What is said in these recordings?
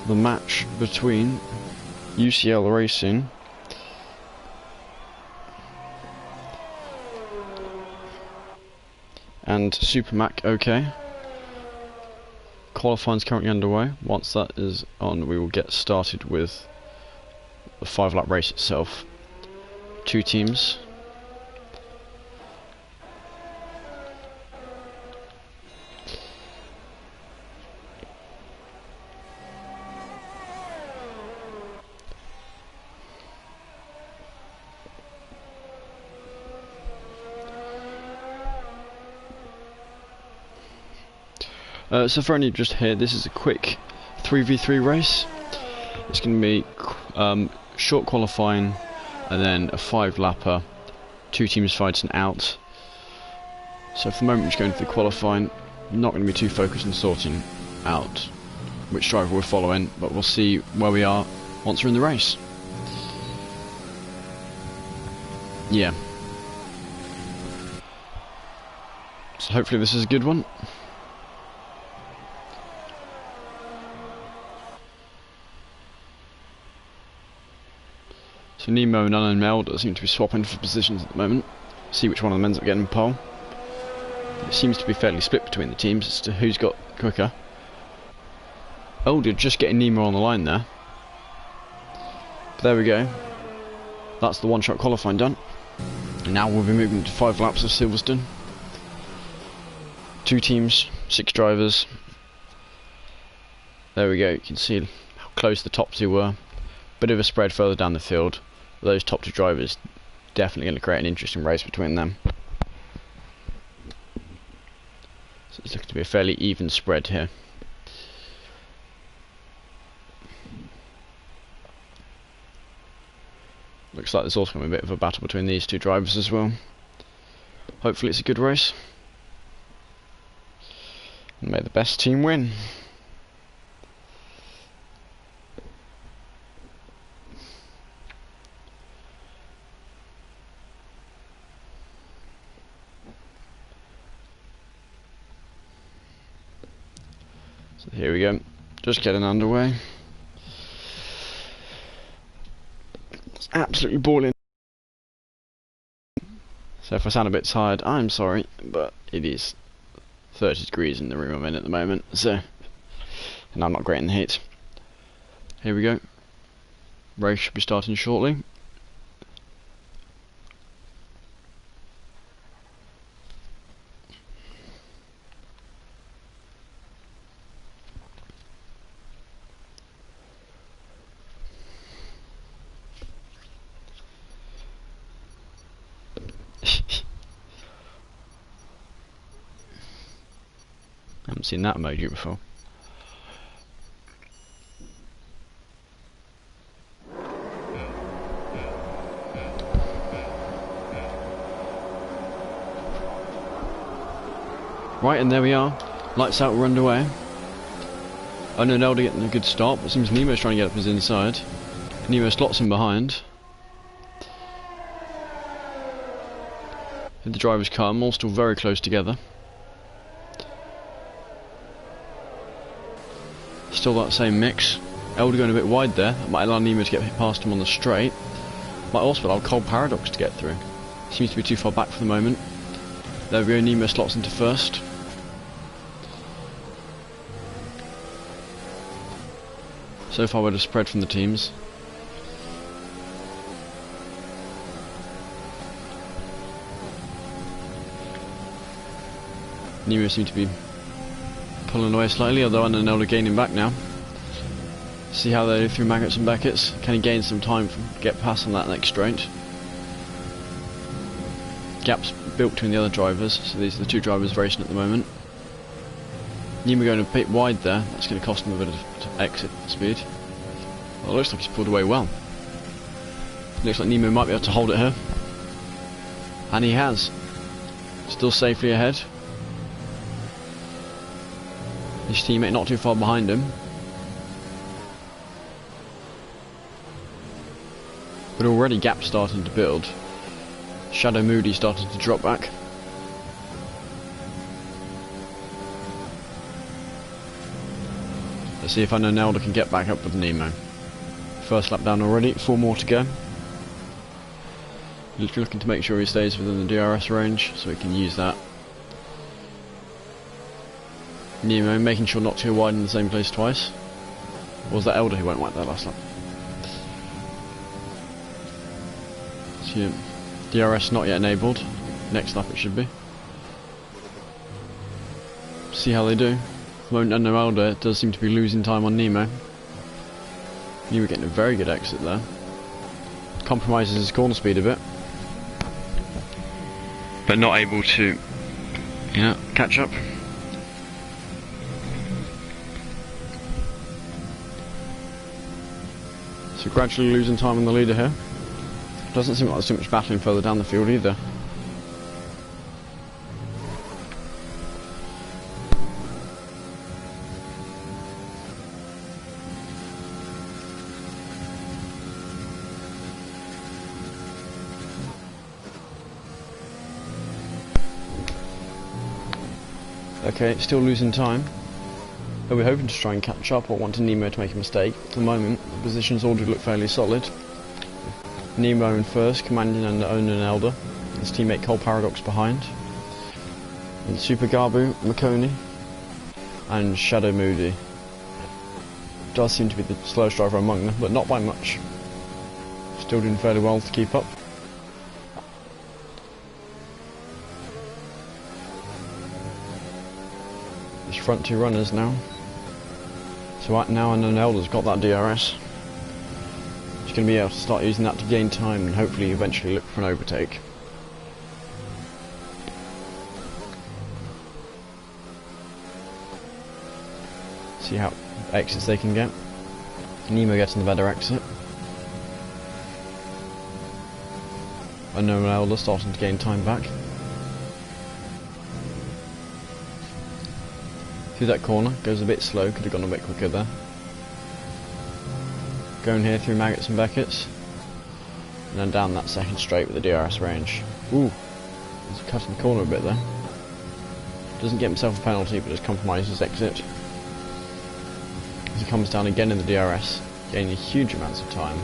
the match between UCL Racing and SuperMacOK. Qualifying is currently underway. Once that is on, we will get started with the 5-lap race itself. 2 teams. So for any just here, this is a quick 3v3 race. It's going to be short qualifying and then a 5-lapper, 2 teams fighting out. So for the moment, just going through the qualifying, not going to be too focused on sorting out which driver we're following, but we'll see where we are once we're in the race. Yeah. So hopefully this is a good one. So Nemo and Alan Melder seem to be swapping for positions at the moment. See which one of them ends up getting pole. It seems to be fairly split between the teams as to who's got quicker. Elder just getting Nemo on the line there. But there we go. That's the one-shot qualifying done. And now we'll be moving to 5 laps of Silverstone. 2 teams, 6 drivers. There we go. You can see how close the top 2 were. Bit of a spread further down the field. Those top 2 drivers definitely going to create an interesting race between them. So it's looking to be a fairly even spread here. Looks like there's also going to be a bit of a battle between these 2 drivers as well. Hopefully it's a good race. And may the best team win. So here we go, just getting underway. It's absolutely boiling. So if I sound a bit tired, I'm sorry, but it is 30 degrees in the room I'm in at the moment, so, and I'm not great in the heat. Here we go. Race should be starting shortly. I haven't seen that emoji before. Right, and there we are. Lights out, we're underway. I know Nelda getting a good start, but it seems Nemo's trying to get up his inside. Nemo slots in behind. Here the drivers come, all still very close together. Still that same mix. Elder going a bit wide there. That might allow Nemo to get past him on the straight. Might also allow Cold Paradox to get through. Seems to be too far back for the moment. There we go, Nemo slots into first. So far we're just spread from the teams. Nemo seems to be pulling away slightly, although I know they're gaining back now. See how they do through Maggots and Beckett's. Can he gain some time to get past on that next straight? Gaps built between the other drivers, so these are the 2 drivers racing at the moment. Nemo going a bit wide there, that's going to cost him a bit of exit speed. Well, it looks like he's pulled away well. Looks like Nemo might be able to hold it here. And he has. Still safely ahead. His teammate not too far behind him. But already gaps starting to build. Shadow Moody starting to drop back. Let's see if Unknown Elder can get back up with Nemo. First lap down already, 4 more to go. Looking to make sure he stays within the DRS range so he can use that. Nemo making sure not to wide in the same place twice. Or was that Elder who went wide there last lap? So yeah, DRS not yet enabled. Next lap it should be. See how they do. At the moment Unknown Elder does seem to be losing time on Nemo. Nemo getting a very good exit there. Compromises his corner speed a bit. But not able to, catch up. So gradually losing time on the leader here. Doesn't seem like there's too much battling further down the field either. Okay, still losing time. But we're hoping to try and catch up or wanting Nemo to make a mistake. At the moment, the positions already look fairly solid. Nemo in first, commanding under Unknown Elder. His teammate Cole Paradox behind. And SuperMacOK and Shadow Moody. Does seem to be the slowest driver among them, but not by much. Still doing fairly well to keep up. Front 2 runners now. So right now Unknown Elder's got that DRS. He's going to be able to start using that to gain time and hopefully eventually look for an overtake. See how exits they can get. Nemo getting the better exit. Unknown Elder starting to gain time back. Through that corner, goes a bit slow, could have gone a bit quicker there. Going here through Maggots and Beckett's. And then down that second straight with the DRS range. Ooh, he's cutting the corner a bit there. Doesn't get himself a penalty, but just compromises exit. As he comes down again in the DRS, gaining huge amounts of time.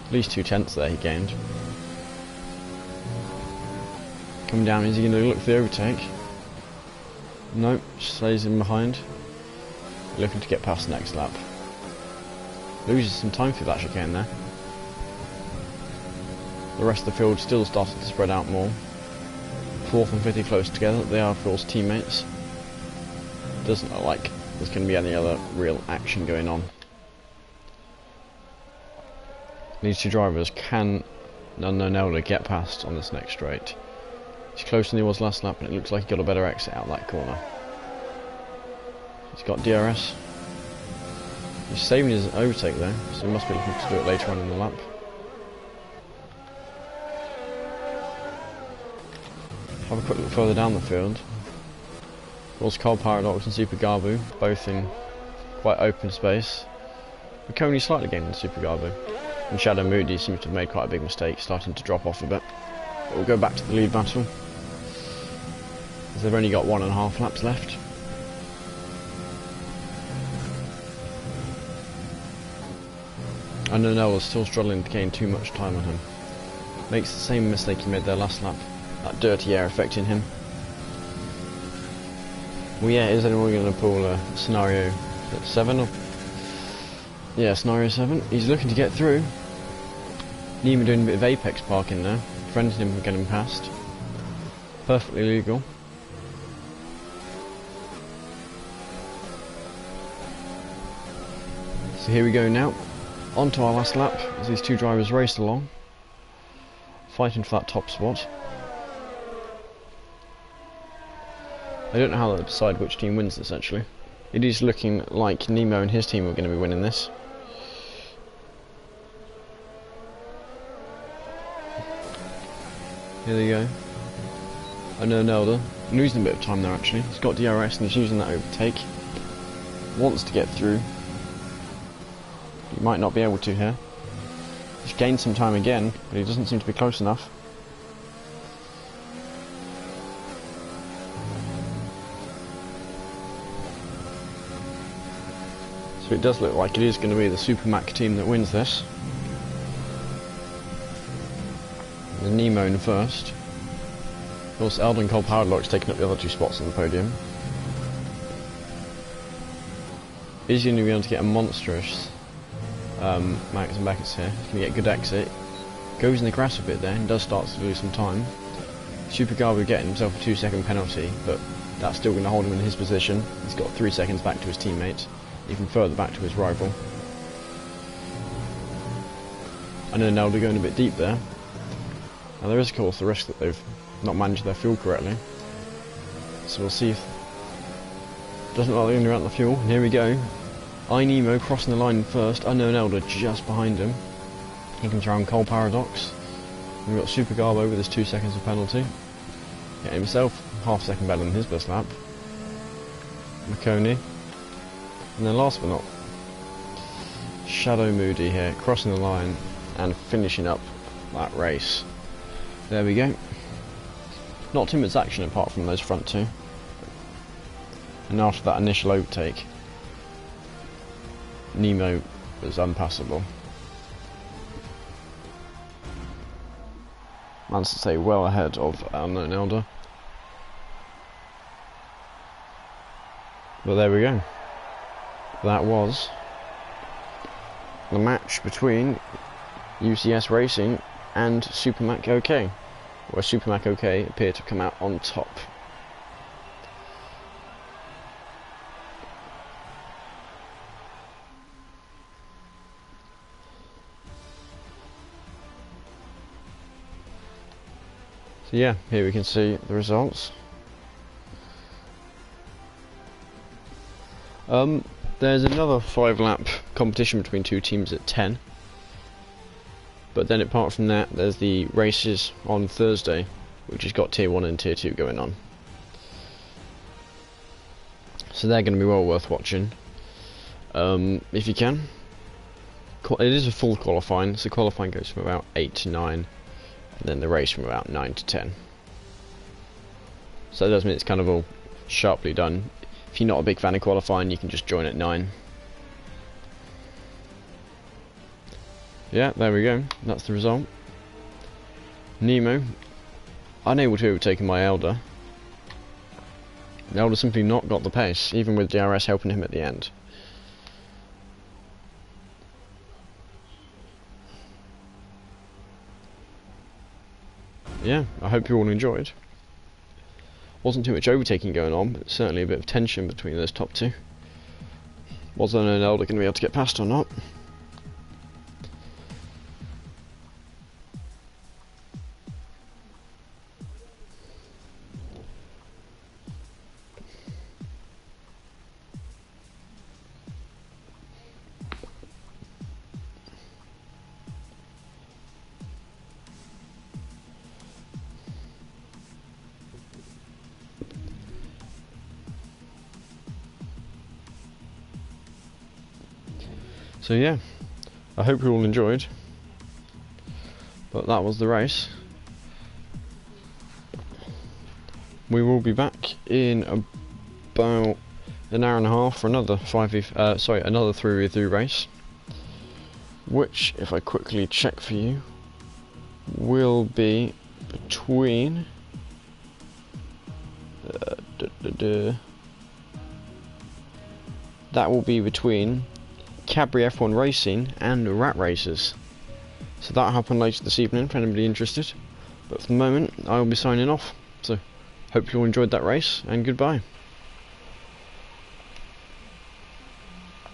At least 2/10 there he gained. Coming down, is he going to look for the overtake? Nope, stays in behind. Looking to get past the next lap. Loses some time through that chicane there. The rest of the field still started to spread out more. 4th and 5th close together, they are of course teammates. Doesn't look like there's going to be any other real action going on. These two drivers can Unknown Elder get past on this next straight. He's closer than he was last lap, and it looks like he got a better exit out that corner. He's got DRS. He's saving his overtake though, so he must be looking to do it later on in the lap. Have a quick look further down the field. Was Cole Paradox and SuperMacOK, both in quite open space. McConey slightly gaining SuperMacOK. And Shadow Moody seems to have made quite a big mistake, starting to drop off a bit. But we'll go back to the lead battle, as they've only got 1.5 laps left. Unknown Elder still struggling to gain too much time on him. Makes the same mistake he made there last lap. That dirty air affecting him. Well, yeah, is anyone going to pull a scenario 7? Or yeah, scenario 7. He's looking to get through. Nemo doing a bit of apex parking there, preventing him from getting past. Perfectly legal. So here we go now, on to our last lap, as these two drivers race along, fighting for that top spot. I don't know how they'll decide which team wins this actually. It is looking like Nemo and his team are going to be winning this. Here they go. Unknown Elder, losing a bit of time there actually. He's got DRS and he's using that overtake. Wants to get through. He might not be able to here. He's gained some time again, but he doesn't seem to be close enough. So it does look like it is going to be the SuperMac team that wins this. The Nemo in first. Of course, Eldon Cole Powerlock's taking up the other two spots on the podium. He's going to be able to get a monstrous Max and Beckett's here. He's going to get a good exit. Goes in the grass a bit there and does start to lose some time. Super Garbo getting himself a 2-second penalty, but that's still going to hold him in his position. He's got 3 seconds back to his teammate, even further back to his rival. And then now they're going a bit deep there. Now there is of course the risk that they've not managed their fuel correctly. So we'll see if... Doesn't look like they're going to run out the fuel. And here we go. iNemo crossing the line first. Unknown Elder just behind him. He comes around Cole Paradox. And we've got Super Garbo with his 2 seconds of penalty. Getting himself half a second better than his best lap. McConey. And then last but not, Shadow Moody here, crossing the line and finishing up that race. There we go. Not too much action apart from those front two. And after that initial overtake, Nemo was unpassable. Managed to stay well ahead of Unknown Elder. But there we go. That was the match between UCS Racing and SuperMacOK, where SuperMacOK appeared to come out on top. So yeah, here we can see the results. There's another 5-lap competition between two teams at 10. But then apart from that, there's the races on Thursday, which has got Tier 1 and Tier 2 going on. So they're going to be well worth watching, if you can. It is a full qualifying, so qualifying goes from about 8 to 9, and then the race from about 9 to 10. So that does mean it's kind of all sharply done. If you're not a big fan of qualifying, you can just join at 9. Yeah, there we go. That's the result. Nemo, unable to overtake my Elder. The Elder simply not got the pace, even with DRS helping him at the end. Yeah, I hope you all enjoyed. Wasn't too much overtaking going on, but certainly a bit of tension between those top two. Was Unknown Elder going to be able to get past or not? So yeah, I hope you all enjoyed, but that was the race. We will be back in about an hour and a half for another another 3v3 race, which, if I quickly check for you, will be between that will be between Cadbury F1 Racing and Rat Racers. So that'll happen later this evening for anybody interested. But for the moment, I will be signing off. So, hope you all enjoyed that race, and goodbye.